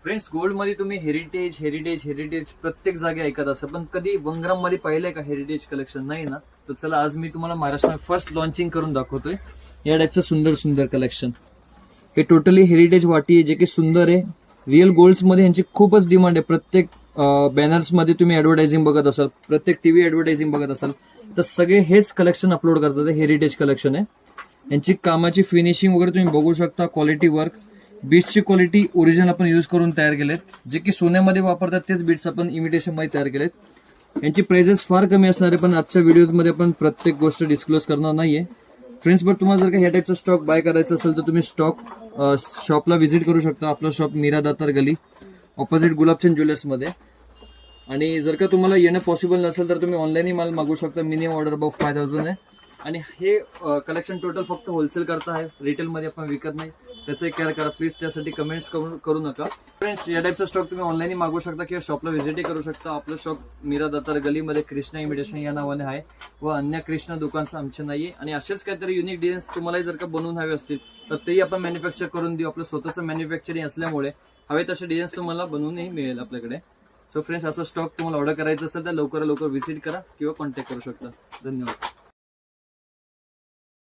Friends, gold मध्ये तुम्ही heritage heritage heritage प्रत्येक जागी ऐकत असाल, पण कधी वंगराम मध्ये पाहिलंय का हेरिटेज कलेक्शन? नाही ना. तर चला आज मी तुम्हाला महाराष्ट्रात फर्स्ट लॉन्चिंग करून दाखवतोय या टाईपचं सुंदर सुंदर कलेक्शन. हे टोटली हेरिटेज वाटी आहे, जे की सुंदर आहे. रिअल गोल्ड्स मध्ये यांची खूपच डिमांड आहे. प्रत्येक बॅनर्स मध्ये तुम्ही ऍडव्हर्टायझिंग बघत असाल, प्रत्येक टीव्ही ऍडव्हर्टायझिंग बघत असाल, तर सगळे हेच कलेक्शन अपलोड करतात. हेरिटेज कलेक्शन आहे. यांची कामाची फिनिशिंग वगैरे तुम्ही बघू शकता. क्वालिटी वर्क, बीट्सची क्वालिटी ओरिजिनल आपण यूज करून तयार केलेत. जे की सोन्यामध्ये वापरतात तेच बीट्स आपण इमिटेशन मध्ये तयार केलेत. यांची प्राइसेस फार कमी असणार आहे, पण आजच्या व्हिडिओमध्ये आपण प्रत्येक गोष्ट डिस्क्लोज करणार नाहीये. फ्रेंड्स, बट तुम्हाला जर का ह्या टाईपचा स्टॉक बाय करायचा असेल तर तुम्ही स्टॉक शॉपला व्हिजिट करू शकता. आपलं शॉप मीरा दातार गली ऑपोजिट गुलाबचंद ज्वेलर्समध्ये. आणि जर का तुम्हाला येणं पॉसिबल नसेल तर तुम्ही ऑनलाईनही माल मागू शकता. मिनिमम ऑर्डर अबाउट 5000 आहे. आणि हे कलेक्शन टोटल फक्त होलसेल करता आहे, रिटेलमध्ये आपण विकत नाही. त्याचं एक केअर करा प्लीज, त्यासाठी कमेंट्स करू नका. फ्रेंड्स, या टाईपचा स्टॉक तुम्ही ऑनलाईन मागू शकता किंवा शॉपला व्हिजिटही करू शकता. आपलं शॉप मीरा दातार गलीमध्ये कृष्णा इमिटेशन या नावाने आहे व अन्य कृष्णा दुकानचं आमचे नाहीये. आणि असेच काहीतरी युनिक डिझाईन्स तुम्हालाही जर का बनवून हवे असतील तर तेही आपण मॅन्युफॅक्चर करून देऊ. आपलं स्वतःचं मॅन्युफॅक्चरिंग असल्यामुळे हवे तसे डिझाईन्स तुम्हाला बनवूनही मिळेल आपल्याकडे. सो फ्रेंड्स, असा स्टॉक तुम्हाला ऑर्डर करायचा असेल तर लवकर व्हिजिट करा किंवा कॉन्टॅक्ट करू शकता. धन्यवाद.